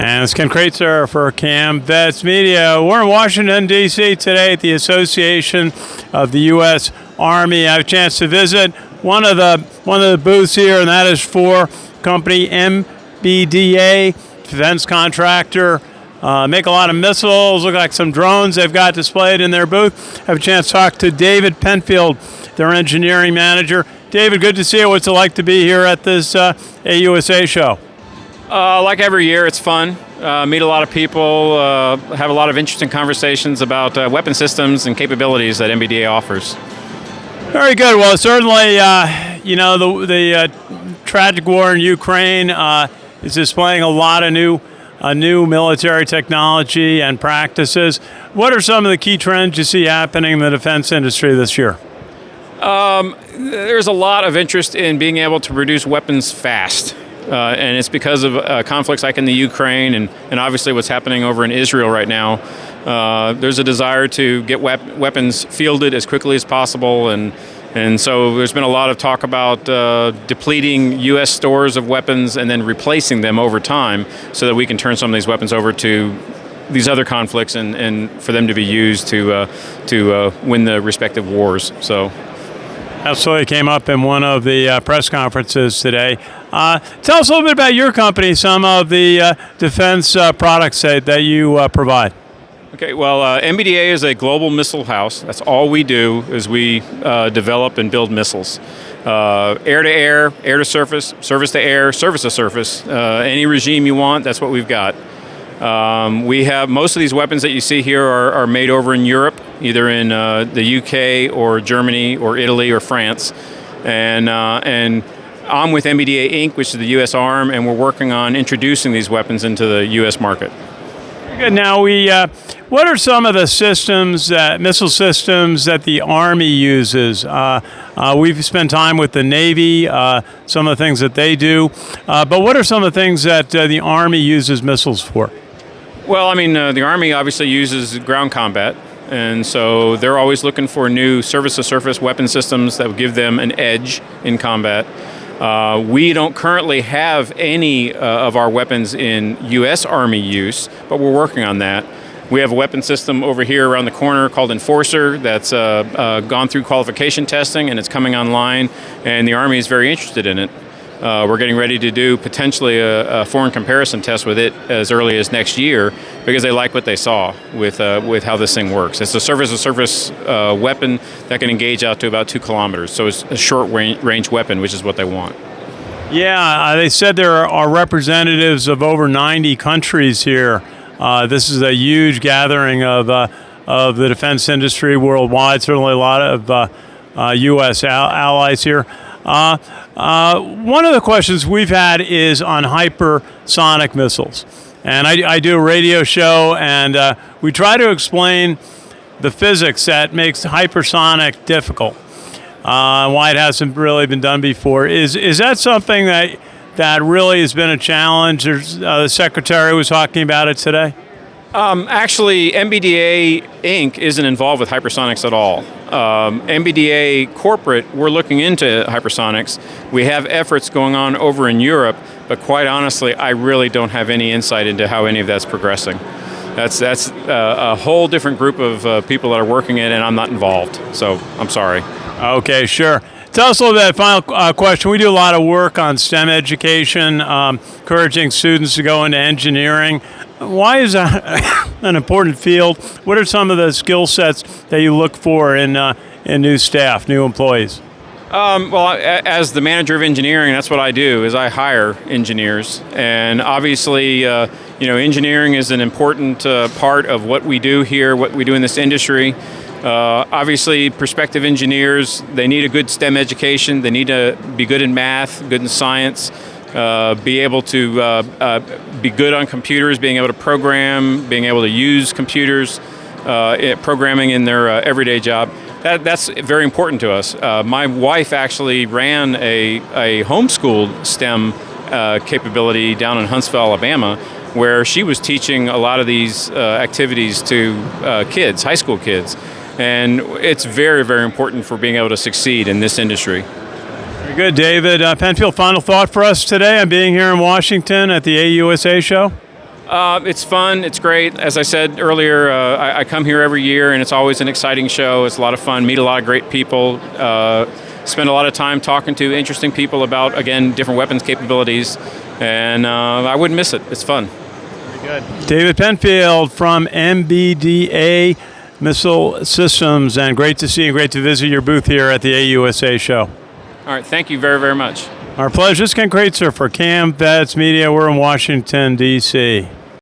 And it's Ken Kraetzer for CaMMVetsMedia. We're in Washington, D.C. today at the Association of the U.S. Army. I have a chance to visit one of the booths here, and that is for company MBDA, defense contractor. Make a lot of missiles, look like some drones they've got displayed in their booth. I have a chance to talk to David Penfield, their engineering manager. David, good to see you. What's it like to be here at this AUSA show? Like every year, it's fun. Meet a lot of people, have a lot of interesting conversations about weapon systems and capabilities that MBDA offers. Very good. Well, certainly, the tragic war in Ukraine is displaying a lot of new military technology and practices. What are some of the key trends you see happening in the defense industry this year? There's a lot of interest in being able to produce weapons fast. And it's because of conflicts like in the Ukraine and obviously what's happening over in Israel right now. There's a desire to get weapons fielded as quickly as possible, and so there's been a lot of talk about depleting U.S. stores of weapons and then replacing them over time so that we can turn some of these weapons over to these other conflicts and for them to be used to win the respective wars. So. Absolutely, came up in one of the press conferences today. Tell us a little bit about your company, some of the defense products that you provide. Okay, well, MBDA is a global missile house. That's all we do is we develop and build missiles. Air-to-air, air-to-surface, surface-to-air, surface-to-surface. Any regime you want, that's what we've got. We have most of these weapons that you see here are made over in Europe, either in the UK or Germany or Italy or France. And I'm with MBDA Inc., which is the U.S. arm, and we're working on introducing these weapons into the U.S. market. Good. Now, what are some of the systems, missile systems that the Army uses? We've spent time with the Navy, some of the things that they do. But what are some of the things that the Army uses missiles for? Well, I mean, the Army obviously uses ground combat, and so they're always looking for new surface-to-surface weapon systems that will give them an edge in combat. We don't currently have any of our weapons in U.S. Army use, but we're working on that. We have a weapon system over here around the corner called Enforcer that's gone through qualification testing, and it's coming online, and the Army is very interested in it. We're getting ready to do potentially a foreign comparison test with it as early as next year because they like what they saw with how this thing works. It's a surface-to-surface weapon that can engage out to about 2 kilometers, so it's a short-range weapon, which is what they want. Yeah, they said there are representatives of over 90 countries here. This is a huge gathering of the defense industry worldwide, certainly a lot of U.S. allies here. One of the questions we've had is on hypersonic missiles. And I do a radio show, and we try to explain the physics that makes hypersonic difficult, why it hasn't really been done before. Is that something that really has been a challenge? The Secretary was talking about it today. Actually, MBDA Inc. isn't involved with hypersonics at all. MBDA Corporate, we're looking into hypersonics. We have efforts going on over in Europe, but quite honestly, I really don't have any insight into how any of that's progressing. That's a whole different group of people that are working in it, and I'm not involved, so I'm sorry. Okay, sure. Tell us a little bit, final question. We do a lot of work on STEM education, encouraging students to go into engineering. Why is that an important field? What are some of the skill sets that you look for in new staff, new employees? Well, as the manager of engineering, that's what I do, is I hire engineers. And obviously, engineering is an important part of what we do here, what we do in this industry. Obviously, prospective engineers, they need a good STEM education. They need to be good in math, good in science, be able to be good on computers, being able to program, being able to use computers, programming in their everyday job. That's very important to us. My wife actually ran a homeschooled STEM capability down in Huntsville, Alabama, where she was teaching a lot of these activities to kids, high school kids. And it's very, very important for being able to succeed in this industry. Very good, David. Penfield, final thought for us today on being here in Washington at the AUSA show? It's fun. It's great. As I said earlier, I come here every year, and it's always an exciting show. It's a lot of fun. Meet a lot of great people. Spend a lot of time talking to interesting people about, again, different weapons capabilities. And I wouldn't miss it. It's fun. Very good. David Penfield from MBDA Missile Systems, and great to see you and great to visit your booth here at the AUSA show. All right. Thank you very, very much. Our pleasure. This is Ken Kraetzer for CaMMVetsMedia. We're in Washington, D.C.